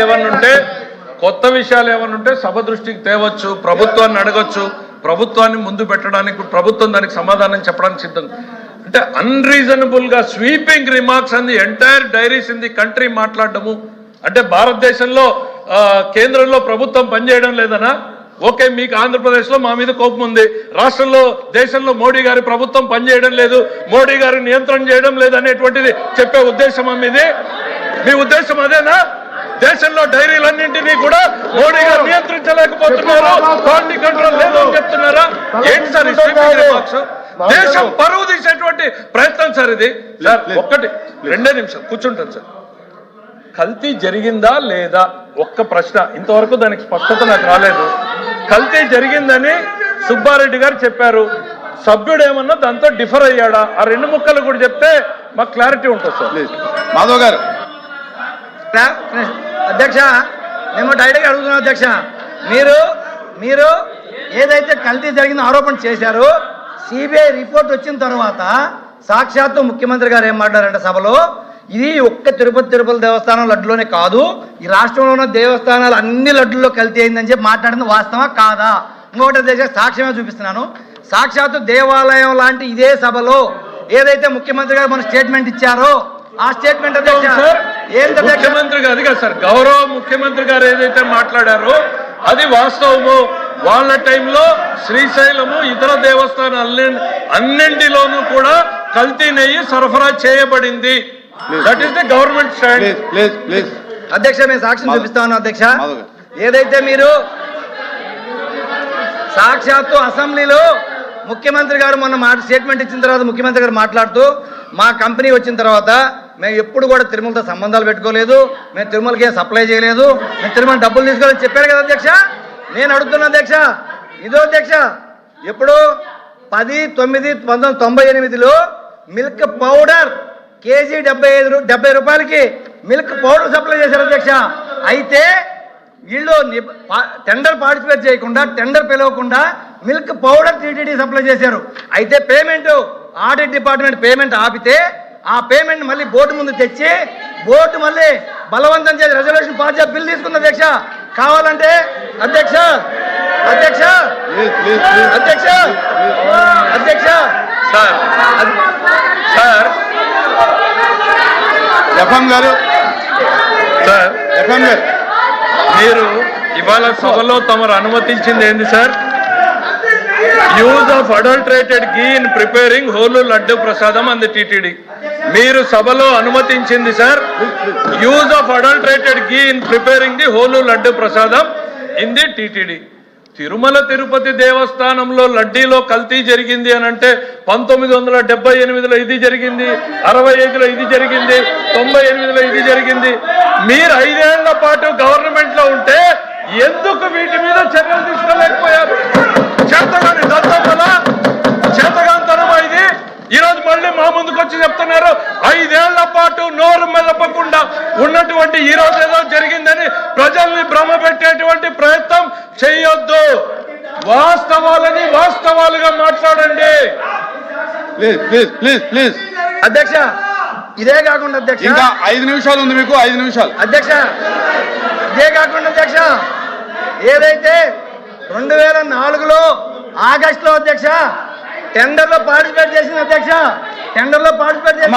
ఏమన్నుంటే కొత్త విషయాలు ఏమన్నుంటే సభ దృష్టికి తేవచ్చు, ప్రభుత్వాన్ని అడగొచ్చు, ప్రభుత్వాన్ని ముందు పెట్టడానికి ప్రభుత్వం దానికి సమాధానం చెప్పడానికి సిద్ధం. అంటే అన్రీజనబుల్ గా స్వీపింగ్ రిమార్క్స్ అంది entire diaries in the country మాట్లాడడము అంటే భారతదేశంలో కేంద్రంలో ప్రభుత్వం పనిచేయడం లేదనా? ఓకే, మీకు ఆంధ్రప్రదేశ్లో మా మీద కోపం ఉంది, రాష్ట్రంలో దేశంలో మోడీ గారి ప్రభుత్వం పనిచేయడం లేదు, మోడీ గారి నియంత్రణ చేయడం లేదు అనేటువంటిది చెప్పే ఉద్దేశం మీది? మీ ఉద్దేశం అదేనా? దేశంలో డైరీలన్నింటినీ కూడా మోడీ గారు నియంత్రించలేకపోతున్నారు, క్వాలిటీ కంట్రోల్ లేదు అని చెప్తున్నారా? ఏంటి సార్ ఈ స్వీపింగ్ రిమార్క్స్? దేశం పరువు తీసేటువంటి ప్రయత్నం సార్ ఇది. సార్ ఒక్కటి 2 నిమిషం కూర్చుంటాను సార్. కల్తీ జరిగిందా లేదా ఒక్క ప్రశ్న, ఇంతవరకు దానికి స్పష్టత నాకు రాలేదు. కల్తీ జరిగిందని సుబ్బారెడ్డి గారు చెప్పారు, సభ్యుడు ఏమన్నా దాంతో డిఫర్ అయ్యాడా? ఆ 2 ముక్కలు కూడా చెప్తే మాకు క్లారిటీ ఉంటుంది సార్. మాధవ్ గారు. అధ్యక్ష, మేము డైరెక్ట్గా అడుగుతున్నాం అధ్యక్ష, మీరు ఏదైతే కల్తీ జరిగిన ఆరోపణ చేశారో సిబిఐ రిపోర్ట్ వచ్చిన తర్వాత సాక్షాత్తు ముఖ్యమంత్రి గారు ఏం మాట్లాడారంటే సభలో, ఇది ఒక్క తిరుపతి దేవస్థానం లడ్డులోనే కాదు, ఈ రాష్ట్రంలో ఉన్న దేవస్థానాలు అన్ని లడ్డుల్లో కల్తీ అయిందని చెప్పి మాట్లాడింది వాస్తవా కాదా? ఇంకొకటి అధ్యక్ష సాక్ష్యమే చూపిస్తున్నాను. సాక్షాత్తు దేవాలయం లాంటి ఇదే సభలో ఏదైతే ముఖ్యమంత్రి గారు మన స్టేట్మెంట్ ఇచ్చారో ఆ స్టేట్మెంట్ ముఖ్యమంత్రి గారు అది కాదు సార్, గౌరవ ముఖ్యమంత్రి గారు ఏదైతే మాట్లాడారో అది వాస్తవము. వాళ్ళ టైంలో శ్రీశైలము ఇతర దేవస్థానాలు అన్నింటిలోనూ కూడా కల్తీ నెయ్యి సరఫరా చేయబడింది. That is the government stand. అధ్యక్ష, మేము సాక్ష్యం చూపిస్తాను అధ్యక్ష. ఏదైతే మీరు సాక్షాత్తు అసెంబ్లీలో ముఖ్యమంత్రి గారు మొన్న స్టేట్మెంట్ ఇచ్చిన తర్వాత ముఖ్యమంత్రి గారు మాట్లాడుతూ, మా కంపెనీ వచ్చిన తర్వాత మేము ఎప్పుడు కూడా తిరుమలతో సంబంధాలు పెట్టుకోలేదు, మేము తిరుమలకి సప్లై చేయలేదు, మేము తిరుమల డబ్బులు తీసుకోవాలని చెప్పారు కదా అధ్యక్ష. నేను అడుగుతున్నా అధ్యక్ష, ఇదో అధ్యక్ష, ఎప్పుడు 10/9/1998లో మిల్క్ పౌడర్ కేజీ 70 రూపాయలకి మిల్క్ పౌడర్ సప్లై చేశారు అధ్యక్ష. అయితే వీళ్ళు టెండర్ పార్టిసిపేట్ చేయకుండా, టెండర్ పిలవకుండా మిల్క్ పౌడర్ టీటీడీ సప్లై చేశారు. అయితే పేమెంట్ ఆడిట్ డిపార్ట్మెంట్ పేమెంట్ ఆపితే ఆ పేమెంట్ మళ్ళీ బోర్డు ముందు తెచ్చి బోర్డు మళ్ళీ బలవంతం చేసి రెజల్యూషన్ పాస్ చేసి బిల్ తీసుకుంది అధ్యక్ష. కావాలంటే అధ్యక్ష అధ్యక్ష అధ్యక్ష అధ్యక్ష సార్ ఎఫ్ఎం గారు సార్ ఎఫ్ఎం గారు, మీరు ఇవాళ సభలో తమరు అనుమతించింది ఏంది sir? Use of adulterated ghee in preparing whole laddu prasadam అంది టీటీడీ. మీరు సభలో అనుమతించింది sir use of adulterated ghee in preparing the whole laddu prasadam in the TTD. Tirumala Tirupati దేవస్థానంలో లడ్డీలో కల్తీ జరిగింది అని అంటే 1978లో ఇది జరిగింది, 65లో ఇది జరిగింది, 98లో ఇది జరిగింది. మీరు 5 ఏళ్ల పాటు గవర్నమెంట్ లో ఉంటే ఎందుకు వీటి మీద చర్యలు తీసుకోలేకపోయారు? చేతగాని దత్తమల చేతగాంతనమా ఇది? ఈరోజు మళ్ళీ మా ముందుకు వచ్చి చెప్తున్నారు 5 ఏళ్ల పాటు నోరు మెదపకుండా ఉన్నటువంటి ఈ రోజు ఏదో జరిగిందని ప్రజల్ని భ్రమ పెట్టేటువంటి ప్రయత్నం చేయొద్దు. వాస్తవాలని వాస్తవాలుగా మాట్లాడండి. ప్లీజ్ అధ్యక్ష, ఇదే కాకుండా అధ్యక్ష, ఇంకా 5 నిమిషాలు ఉంది మీకు, 5 నిమిషాలు అధ్యక్ష. ఇదే కాకుండా అధ్యక్ష, ఏదైతే 2004లో ఆగస్టులో అధ్యక్ష టెండర్లో పార్టిసిపేట్ చేసింది అధ్యక్ష, టెండర్లో పార్టిసిపేట్ చేసి